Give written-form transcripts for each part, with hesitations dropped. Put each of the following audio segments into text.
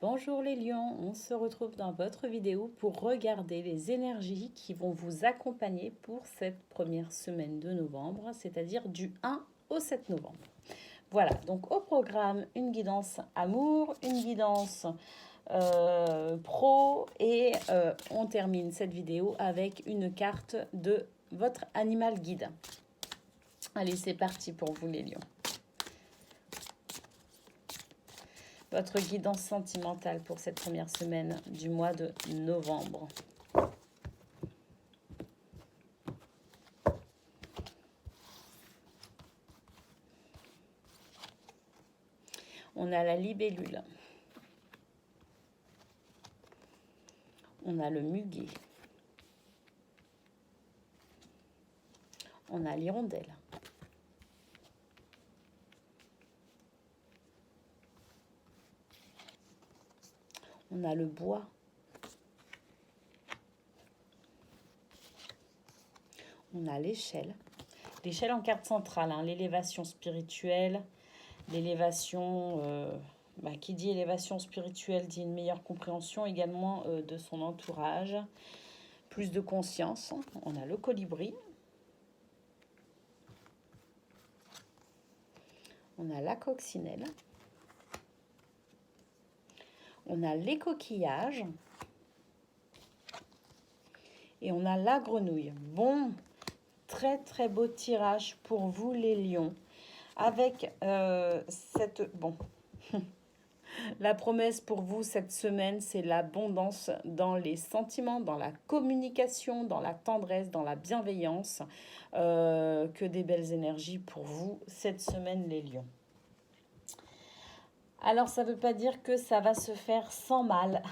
Bonjour les lions, on se retrouve dans votre vidéo pour regarder les énergies qui vont vous accompagner pour cette première semaine de novembre, c'est-à-dire du 1 au 7 novembre. Voilà, donc au programme, une guidance amour, une guidance pro et on termine cette vidéo avec une carte de votre animal guide. Allez, c'est parti pour vous les lions. Votre guidance sentimentale pour cette première semaine du mois de novembre. On a la libellule. On a le muguet. On a l'hirondelle. On a le bois. On a l'échelle. L'échelle en carte centrale, hein, l'élévation spirituelle, l'élévation, qui dit élévation spirituelle dit une meilleure compréhension également de son entourage, plus de conscience. On a le colibri. On a la coccinelle. On a les coquillages. Et on a la grenouille. Bon, très très beau tirage pour vous les lions. Avec la promesse pour vous cette semaine, c'est l'abondance dans les sentiments, dans la communication, dans la tendresse, dans la bienveillance. Que des belles énergies pour vous cette semaine les lions. Alors ça ne veut pas dire que ça va se faire sans mal.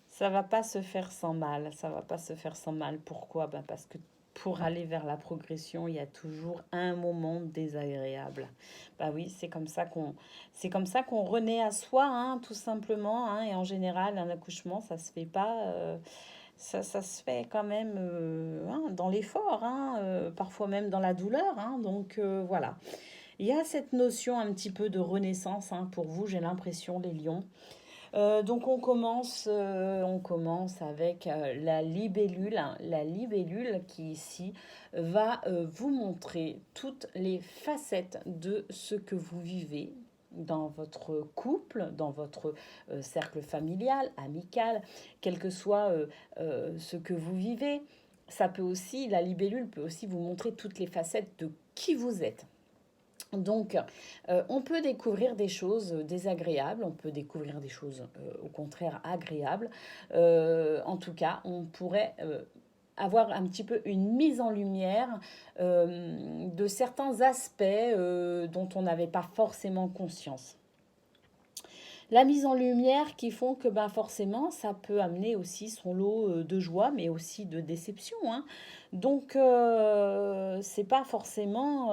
Ça va pas se faire sans mal, ça va pas se faire sans mal. Pourquoi? Parce que pour aller vers la progression, il y a toujours un moment désagréable. Oui, c'est comme ça qu'on renaît à soi, hein, tout simplement. Hein, et en général, un accouchement, ça se fait pas. Ça se fait quand même dans l'effort, hein, parfois même dans la douleur. Hein, donc voilà. Il y a cette notion un petit peu de renaissance hein, pour vous, j'ai l'impression, les lions. Donc on commence avec la libellule. La libellule qui ici va vous montrer toutes les facettes de ce que vous vivez dans votre couple, dans votre cercle familial, amical, quel que soit ce que vous vivez. La libellule peut aussi vous montrer toutes les facettes de qui vous êtes. Donc, on peut découvrir des choses désagréables, on peut découvrir des choses au contraire agréables. En tout cas, on pourrait avoir un petit peu une mise en lumière de certains aspects dont on n'avait pas forcément conscience. La mise en lumière qui font que forcément ça peut amener aussi son lot de joie mais aussi de déception. Hein. Donc c'est pas forcément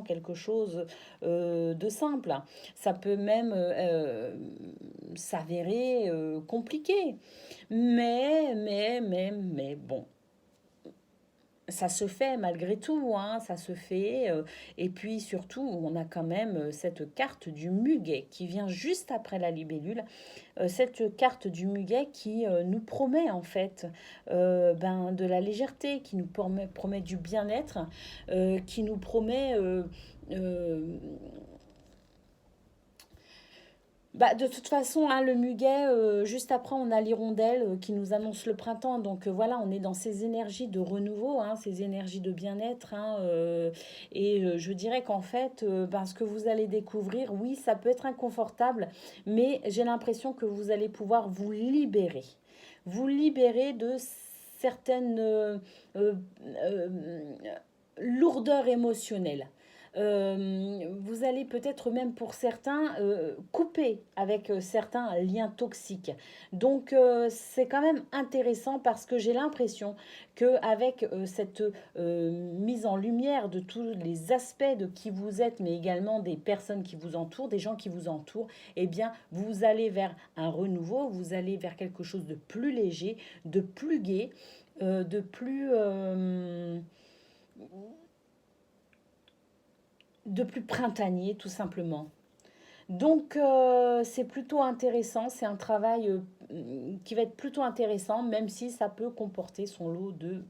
quelque chose de simple. Ça peut même s'avérer compliqué. Mais bon, ça se fait malgré tout, hein, ça se fait. Et puis surtout, on a quand même cette carte du muguet qui vient juste après la libellule. Cette carte du muguet qui nous promet en fait de la légèreté, qui nous promet du bien-être, qui nous promet de toute façon, hein, le muguet, juste après, on a l'hirondelle qui nous annonce le printemps. Donc voilà, on est dans ces énergies de renouveau, hein, ces énergies de bien-être. Hein, et je dirais qu'en fait, ce que vous allez découvrir, oui, ça peut être inconfortable, mais j'ai l'impression que vous allez pouvoir vous libérer. Vous libérer de certaines lourdeurs émotionnelles. Vous allez peut-être même pour certains couper avec certains liens toxiques. Donc c'est quand même intéressant parce que j'ai l'impression qu'avec cette mise en lumière de tous les aspects de qui vous êtes, mais également des personnes qui vous entourent, des gens qui vous entourent, eh bien vous allez vers un renouveau, vous allez vers quelque chose de plus léger, de plus gai, de plus de plus printanier, tout simplement. Donc, c'est plutôt intéressant, c'est un travail qui va être plutôt intéressant, même si ça peut comporter son lot de,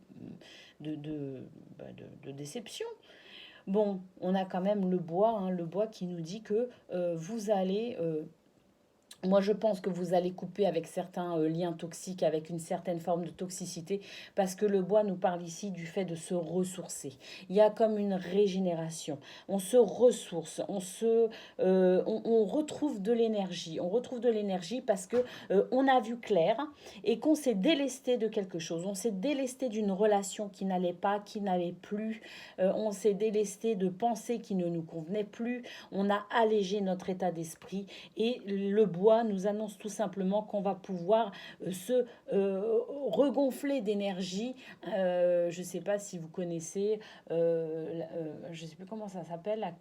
de, de déception. Bon, on a quand même le bois qui nous dit que vous allez moi, je pense que vous allez couper avec certains liens toxiques, avec une certaine forme de toxicité, parce que le bois nous parle ici du fait de se ressourcer. Il y a comme une régénération. On se ressource, on retrouve de l'énergie. On retrouve de l'énergie parce que on a vu clair et qu'on s'est délesté de quelque chose. On s'est délesté d'une relation qui n'allait pas, qui n'allait plus. On s'est délesté de pensées qui ne nous convenaient plus. On a allégé notre état d'esprit et le bois nous annonce tout simplement qu'on va pouvoir se regonfler d'énergie. Je ne sais pas si vous connaissez, je ne sais plus comment ça s'appelle,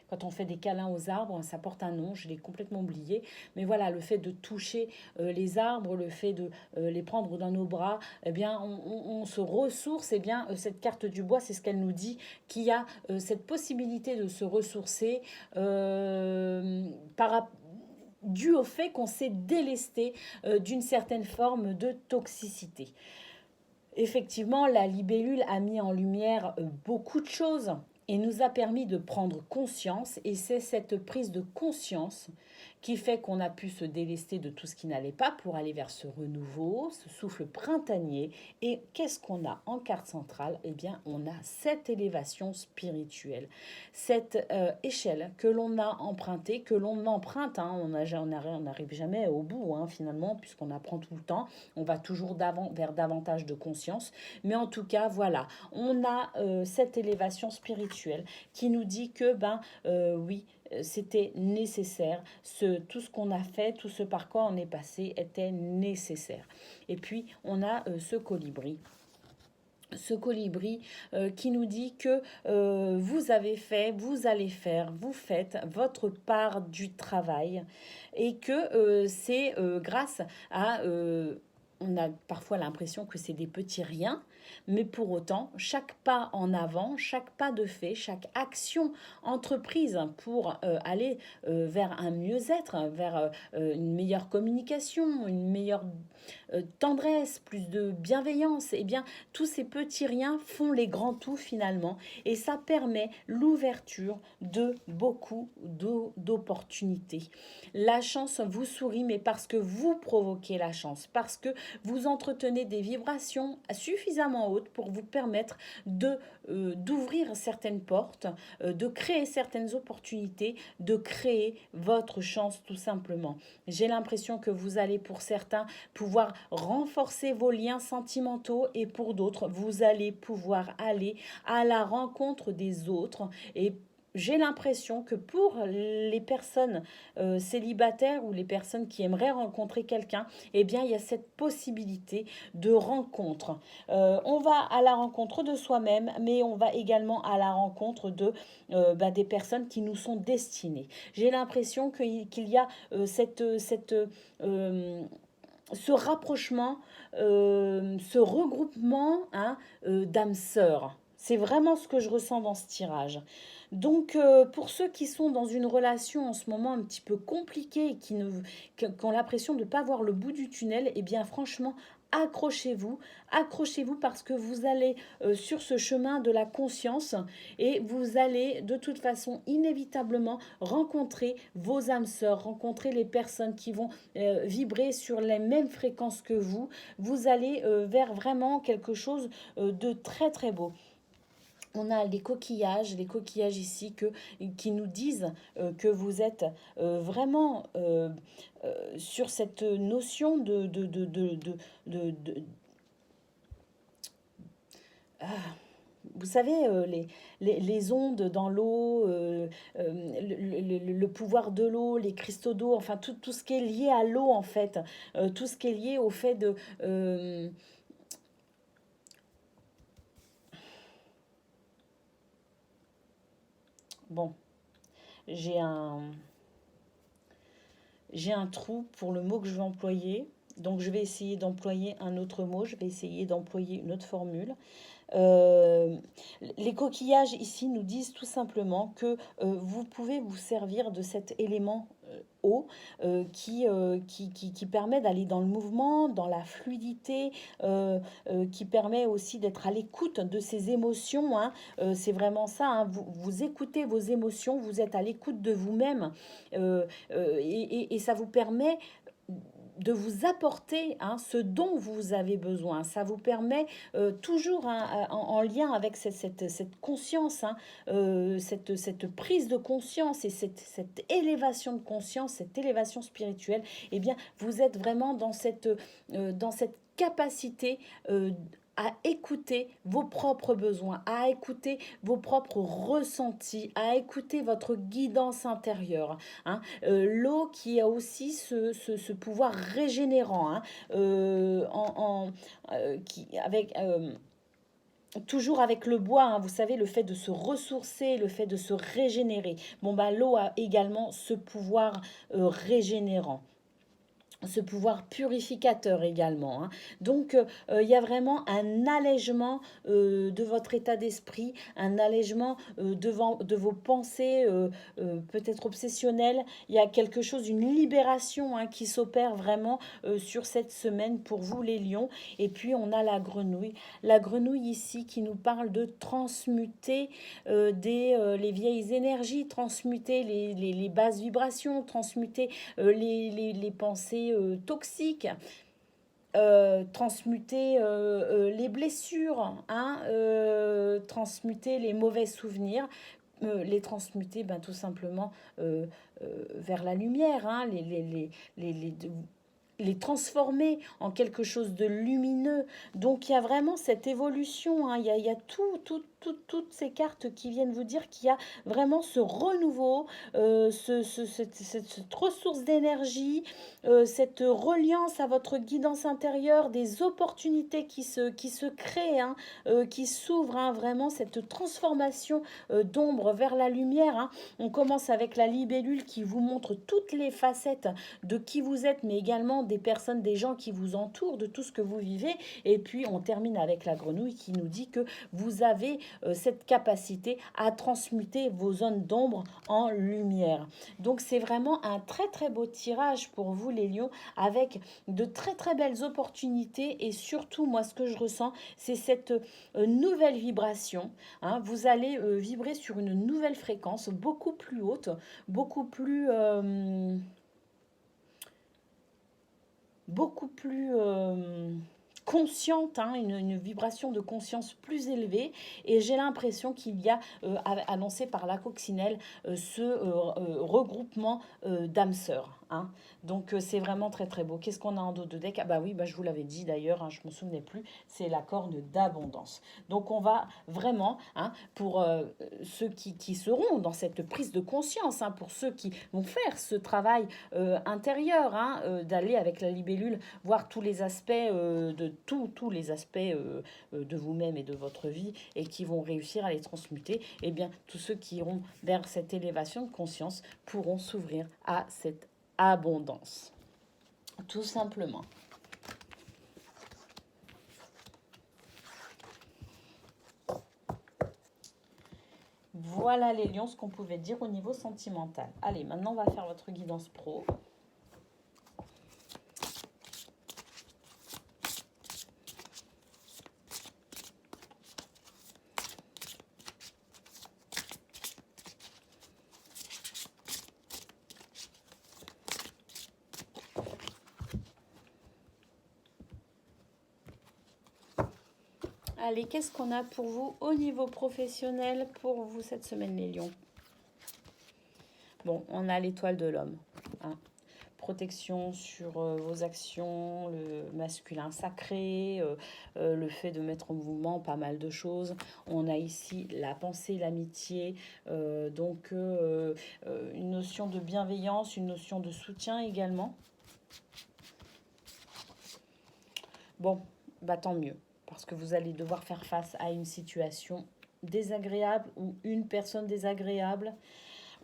quand on fait des câlins aux arbres, ça porte un nom, je l'ai complètement oublié. Mais voilà, le fait de toucher les arbres, le fait de les prendre dans nos bras, eh bien, on se ressource. Eh bien, cette carte du bois, c'est ce qu'elle nous dit, qu'il y a cette possibilité de se ressourcer dû au fait qu'on s'est délesté d'une certaine forme de toxicité. Effectivement, la libellule a mis en lumière beaucoup de choses et nous a permis de prendre conscience. Et c'est cette prise de conscience qui fait qu'on a pu se délester de tout ce qui n'allait pas pour aller vers ce renouveau, ce souffle printanier. Et qu'est-ce qu'on a en carte centrale? Eh bien, on a cette élévation spirituelle, cette échelle que l'on a empruntée, que l'on emprunte. Hein, on n'arrive jamais au bout, hein, finalement, puisqu'on apprend tout le temps. On va toujours vers davantage de conscience. Mais en tout cas, voilà, on a cette élévation spirituelle qui nous dit que, oui, c'était nécessaire. Tout ce qu'on a fait, tout ce par quoi on est passé était nécessaire. Et puis, on a ce colibri. Ce colibri qui nous dit que vous avez fait, vous allez faire, vous faites votre part du travail et que c'est grâce à... on a parfois l'impression que c'est des petits riens, mais pour autant, chaque pas en avant, chaque pas de fait, chaque action entreprise pour aller vers un mieux-être, vers une meilleure communication, une meilleure tendresse, plus de bienveillance, eh bien, tous ces petits riens font les grands tout finalement. Et ça permet l'ouverture de beaucoup d'opportunités. La chance vous sourit, mais parce que vous provoquez la chance, parce que vous entretenez des vibrations suffisamment hautes pour vous permettre d'ouvrir certaines portes, de créer certaines opportunités, de créer votre chance tout simplement. J'ai l'impression que vous allez pour certains pouvoir renforcer vos liens sentimentaux et pour d'autres, vous allez pouvoir aller à la rencontre des autres et j'ai l'impression que pour les personnes célibataires ou les personnes qui aimeraient rencontrer quelqu'un, eh bien, il y a cette possibilité de rencontre. On va à la rencontre de soi-même, mais on va également à la rencontre des personnes qui nous sont destinées. J'ai l'impression qu'il y a ce rapprochement, ce regroupement d'âmes sœurs. C'est vraiment ce que je ressens dans ce tirage. Donc, pour ceux qui sont dans une relation en ce moment un petit peu compliquée et qui ont l'impression de ne pas voir le bout du tunnel, eh bien, franchement, accrochez-vous, accrochez-vous parce que vous allez sur ce chemin de la conscience et vous allez de toute façon inévitablement rencontrer vos âmes sœurs, rencontrer les personnes qui vont vibrer sur les mêmes fréquences que vous. Vous allez vers vraiment quelque chose de très très beau. On a les coquillages ici qui nous disent que vous êtes vraiment sur cette notion ah, vous savez, les ondes dans l'eau, le pouvoir de l'eau, les cristaux d'eau, enfin tout ce qui est lié à l'eau en fait, tout ce qui est lié au fait de... bon, j'ai un... J'ai un trou pour le mot que je vais employer, donc je vais essayer d'employer un autre mot, je vais essayer d'employer une autre formule. Euh, les coquillages ici nous disent tout simplement que vous pouvez vous servir de cet élément eau qui permet d'aller dans le mouvement, dans la fluidité, qui permet aussi d'être à l'écoute de ses émotions. Hein. C'est vraiment ça, hein. Vous écoutez vos émotions, vous êtes à l'écoute de vous-même et ça vous permet de vous apporter hein, ce dont vous avez besoin. Ça vous permet toujours hein, en lien avec cette conscience, hein, cette prise de conscience et cette élévation de conscience, cette élévation spirituelle, eh bien, vous êtes vraiment dans cette capacité à écouter vos propres besoins, à écouter vos propres ressentis, à écouter votre guidance intérieure. Hein. L'eau qui a aussi ce pouvoir régénérant, hein, toujours avec le bois, hein, vous savez, le fait de se ressourcer, le fait de se régénérer. Bon, bah, l'eau a également ce pouvoir régénérant, ce pouvoir purificateur également. Hein. Donc, il y a vraiment un allègement de votre état d'esprit, un allègement de vos pensées peut-être obsessionnelles. Il y a quelque chose, une libération hein, qui s'opère vraiment sur cette semaine pour vous les lions. Et puis, on a la grenouille. La grenouille ici qui nous parle de transmuter les vieilles énergies, transmuter les basses vibrations, transmuter les pensées toxiques, transmuter les blessures, hein, transmuter les mauvais souvenirs, les transmuter ben, tout simplement vers la lumière, hein, les transformer en quelque chose de lumineux. Donc il y a vraiment cette évolution, hein. Il y a toutes ces cartes qui viennent vous dire qu'il y a vraiment ce renouveau, cette ressource d'énergie, cette reliance à votre guidance intérieure, des opportunités qui se créent, hein, qui s'ouvrent, hein, vraiment cette transformation d'ombre vers la lumière. Hein. On commence avec la libellule qui vous montre toutes les facettes de qui vous êtes, mais également des personnes, des gens qui vous entourent, de tout ce que vous vivez. Et puis on termine avec la grenouille qui nous dit que vous avez cette capacité à transmuter vos zones d'ombre en lumière. Donc c'est vraiment un très très beau tirage pour vous les lions, avec de très très belles opportunités. Et surtout moi ce que je ressens c'est cette nouvelle vibration. Hein. Vous allez vibrer sur une nouvelle fréquence beaucoup plus haute, beaucoup plus consciente, hein, une vibration de conscience plus élevée. Et j'ai l'impression qu'il y a, annoncé par la coccinelle, ce regroupement d'âmes sœurs. Hein. Donc c'est vraiment très très beau. Qu'est-ce qu'on a en dos de deck? Ah bah oui, bah, je vous l'avais dit d'ailleurs, hein, je ne me souvenais plus, c'est la corne d'abondance. Donc on va vraiment, hein, pour ceux qui seront dans cette prise de conscience, hein, pour ceux qui vont faire ce travail intérieur, hein, d'aller avec la libellule voir tous les aspects tous les aspects de vous-même et de votre vie et qui vont réussir à les transmuter, et bien tous ceux qui iront vers cette élévation de conscience pourront s'ouvrir à cette abondance. Tout simplement. Voilà les lions, ce qu'on pouvait dire au niveau sentimental. Allez, maintenant on va faire votre guidance pro. Allez, qu'est-ce qu'on a pour vous au niveau professionnel pour vous cette semaine, les lions? Bon, on a l'étoile de l'homme. Hein. Protection sur vos actions, le masculin sacré, le fait de mettre en mouvement pas mal de choses. On a ici la pensée, l'amitié, donc une notion de bienveillance, une notion de soutien également. Bon, bah tant mieux, parce que vous allez devoir faire face à une situation désagréable ou une personne désagréable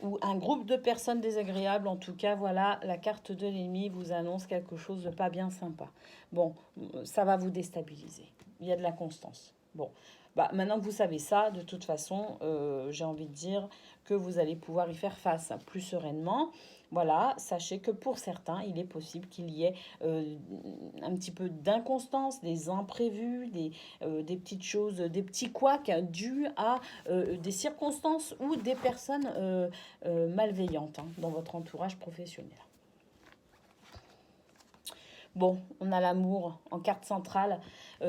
ou un groupe de personnes désagréables. En tout cas, voilà, la carte de l'ennemi vous annonce quelque chose de pas bien sympa. Bon, ça va vous déstabiliser. Il y a de la constance. Bon, Bah, maintenant que vous savez ça, de toute façon, j'ai envie de dire que vous allez pouvoir y faire face plus sereinement. Voilà, sachez que pour certains, il est possible qu'il y ait un petit peu d'inconstance, des imprévus, des petites choses, des petits couacs dus à des circonstances ou des personnes malveillantes hein, dans votre entourage professionnel. Bon, on a l'amour en carte centrale,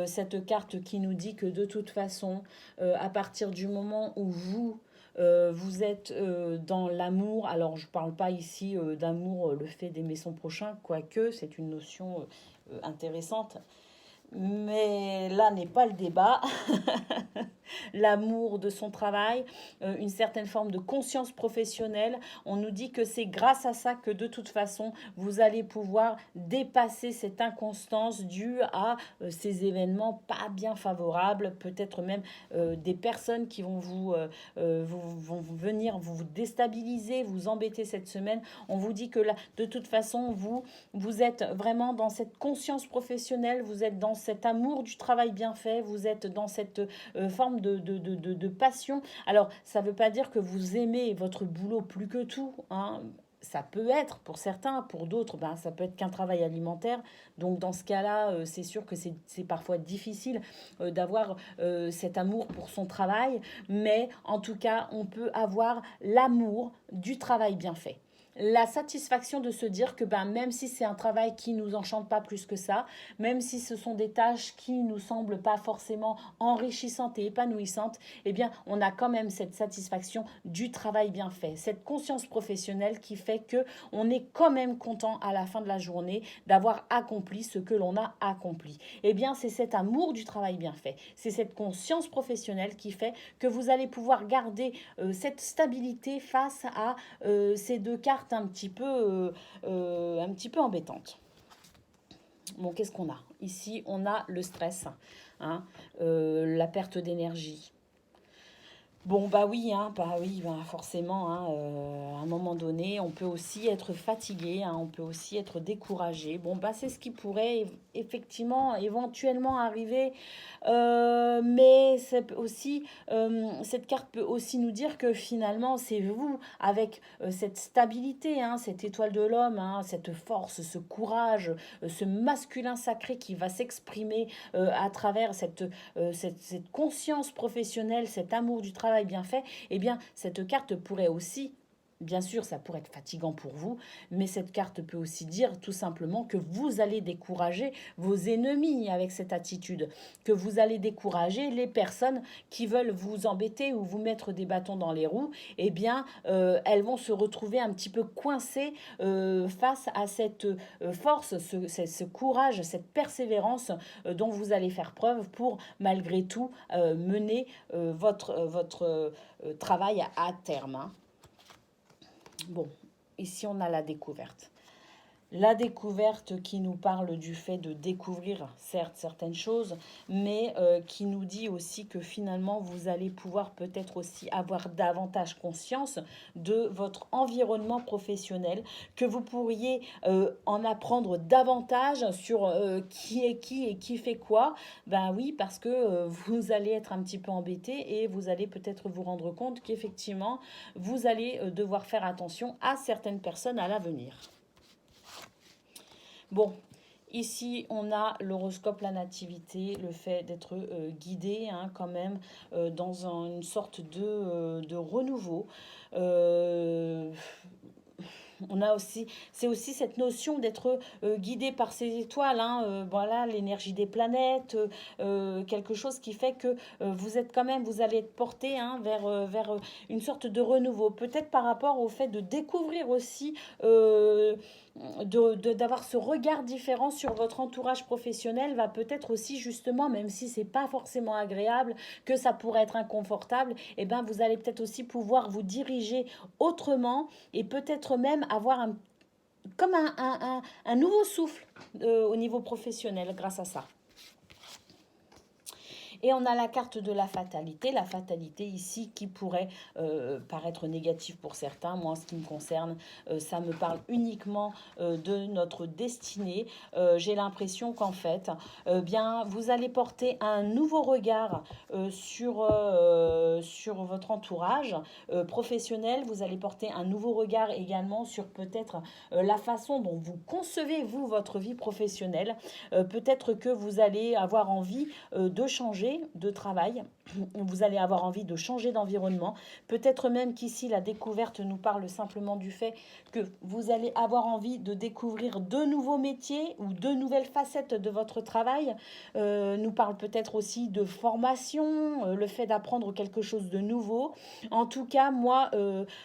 cette carte qui nous dit que de toute façon, à partir du moment où vous êtes dans l'amour, alors je ne parle pas ici d'amour, le fait d'aimer son prochain, quoique c'est une notion intéressante, mais là n'est pas le débat. L'amour de son travail, une certaine forme de conscience professionnelle. On nous dit que c'est grâce à ça que de toute façon, vous allez pouvoir dépasser cette inconstance due à ces événements pas bien favorables, peut-être même des personnes qui vont venir vous déstabiliser, vous embêter cette semaine. On vous dit que là, de toute façon, vous êtes vraiment dans cette conscience professionnelle, vous êtes dans cet amour du travail bien fait, vous êtes dans cette forme de passion. Alors, ça ne veut pas dire que vous aimez votre boulot plus que tout, hein. Ça peut être pour certains, pour d'autres, ben, ça peut être qu'un travail alimentaire. Donc dans ce cas-là, c'est sûr que c'est parfois difficile d'avoir cet amour pour son travail. Mais en tout cas, on peut avoir l'amour du travail bien fait. La satisfaction de se dire que ben, même si c'est un travail qui nous enchante pas plus que ça, même si ce sont des tâches qui nous semblent pas forcément enrichissantes et épanouissantes, eh bien, on a quand même cette satisfaction du travail bien fait, cette conscience professionnelle qui fait que on est quand même content à la fin de la journée d'avoir accompli ce que l'on a accompli. Eh bien, c'est cet amour du travail bien fait, c'est cette conscience professionnelle qui fait que vous allez pouvoir garder cette stabilité face à ces deux cartes un petit peu embêtantes. Bon, qu'est-ce qu'on a? Ici, on a le stress, hein, la perte d'énergie. Bon, bah oui, forcément, hein, à un moment donné, on peut aussi être fatigué, hein, on peut aussi être découragé. Bon, bah c'est ce qui pourrait effectivement, éventuellement arriver, mais aussi, cette carte peut aussi nous dire que finalement, c'est vous, avec cette stabilité, hein, cette étoile de l'homme, hein, cette force, ce courage, ce masculin sacré qui va s'exprimer à travers cette conscience professionnelle, cet amour du travail bien fait, eh bien, cette carte pourrait aussi, bien sûr, ça pourrait être fatigant pour vous, mais cette carte peut aussi dire tout simplement que vous allez décourager vos ennemis avec cette attitude, que vous allez décourager les personnes qui veulent vous embêter ou vous mettre des bâtons dans les roues, eh bien, elles vont se retrouver un petit peu coincées face à cette force, ce courage, cette persévérance dont vous allez faire preuve pour, malgré tout, mener votre travail à terme, hein. Bon, ici on a la découverte. La découverte qui nous parle du fait de découvrir, certes, certaines choses, mais qui nous dit aussi que finalement, vous allez pouvoir peut-être aussi avoir davantage conscience de votre environnement professionnel, que vous pourriez en apprendre davantage sur qui est qui et qui fait quoi. Ben oui, parce que vous allez être un petit peu embêté et vous allez peut-être vous rendre compte qu'effectivement, vous allez devoir faire attention à certaines personnes à l'avenir. Bon, ici on a l'horoscope, la nativité, le fait d'être guidé hein, quand même dans une sorte de renouveau. Euh, on a aussi, c'est aussi cette notion d'être guidé par ces étoiles, hein, voilà, l'énergie des planètes, quelque chose qui fait que vous êtes quand même, vous allez être porté hein, vers une sorte de renouveau. Peut-être par rapport au fait de découvrir aussi, d'avoir ce regard différent sur votre entourage professionnel va peut-être aussi justement, même si c'est pas forcément agréable, que ça pourrait être inconfortable, et ben vous allez peut-être aussi pouvoir vous diriger autrement et peut-être même avoir comme un nouveau souffle au niveau professionnel grâce à ça. Et on a la carte de la fatalité ici qui pourrait paraître négative pour certains. Moi, en ce qui me concerne, ça me parle uniquement de notre destinée. J'ai l'impression qu'en fait, bien, vous allez porter un nouveau regard sur votre entourage professionnel. Vous allez porter un nouveau regard également sur peut-être la façon dont vous concevez, vous, votre vie professionnelle. Peut-être que vous allez avoir envie de changer de travail, vous allez avoir envie de changer d'environnement. Peut-être même qu'ici, la découverte nous parle simplement du fait que vous allez avoir envie de découvrir de nouveaux métiers ou de nouvelles facettes de votre travail. Nous parle peut-être aussi de formation, le fait d'apprendre quelque chose de nouveau. En tout cas, moi,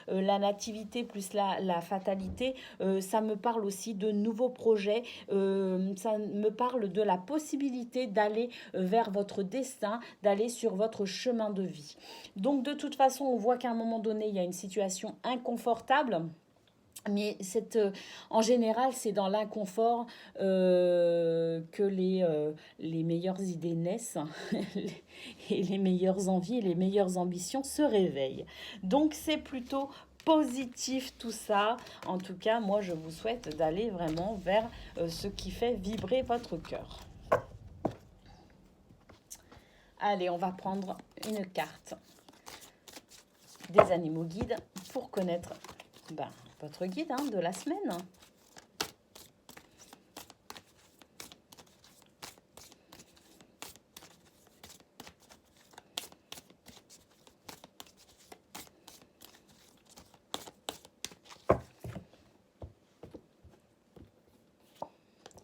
la nativité plus la fatalité, ça me parle aussi de nouveaux projets. Ça me parle de la possibilité d'aller vers votre destin, d'aller sur votre chemin de vie. Donc de toute façon, on voit qu'à un moment donné, il y a une situation inconfortable. Mais en général, c'est dans l'inconfort que les meilleures idées naissent et les meilleures envies et les meilleures ambitions se réveillent. Donc c'est plutôt positif tout ça. En tout cas, moi, je vous souhaite d'aller vraiment vers ce qui fait vibrer votre cœur. Allez, on va prendre une carte des animaux guides pour connaître votre guide de la semaine.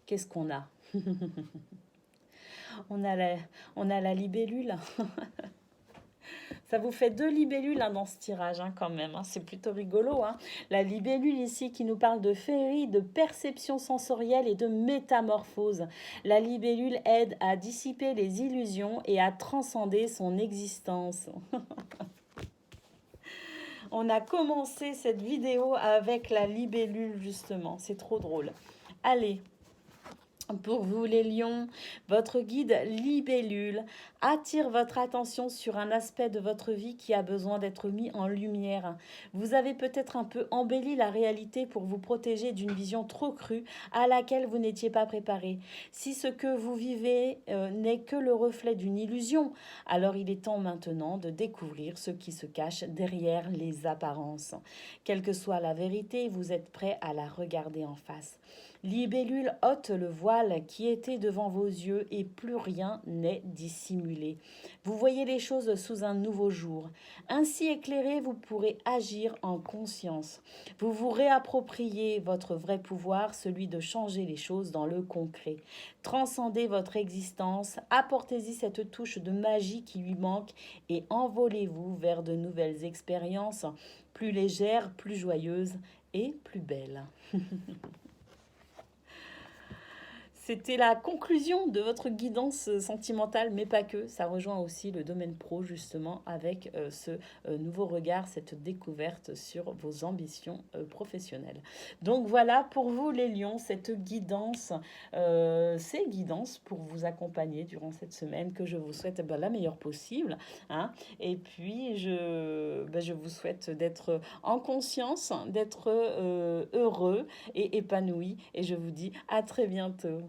Qu'est-ce qu'on a? On a la libellule. Ça vous fait 2 libellules dans ce tirage quand même. C'est plutôt rigolo. La libellule ici qui nous parle de féerie, de perception sensorielle et de métamorphose. La libellule aide à dissiper les illusions et à transcender son existence. On a commencé cette vidéo avec la libellule justement. C'est trop drôle. Allez. Pour vous les lions, votre guide libellule attire votre attention sur un aspect de votre vie qui a besoin d'être mis en lumière. Vous avez peut-être un peu embelli la réalité pour vous protéger d'une vision trop crue à laquelle vous n'étiez pas préparé. Si ce que vous vivez n'est que le reflet d'une illusion, alors il est temps maintenant de découvrir ce qui se cache derrière les apparences. Quelle que soit la vérité, vous êtes prêt à la regarder en face. Libellule ôte le voile qui était devant vos yeux et plus rien n'est dissimulé. Vous voyez les choses sous un nouveau jour. Ainsi éclairé, vous pourrez agir en conscience. Vous vous réappropriez votre vrai pouvoir, celui de changer les choses dans le concret. Transcendez votre existence, apportez-y cette touche de magie qui lui manque et envolez-vous vers de nouvelles expériences plus légères, plus joyeuses et plus belles. C'était la conclusion de votre guidance sentimentale, mais pas que. Ça rejoint aussi le domaine pro, justement, avec ce nouveau regard, cette découverte sur vos ambitions professionnelles. Donc voilà, pour vous, les lions, cette guidance, ces guidances pour vous accompagner durant cette semaine, que je vous souhaite la meilleure possible. Et puis, je vous souhaite d'être en conscience, d'être heureux et épanoui. Et je vous dis à très bientôt.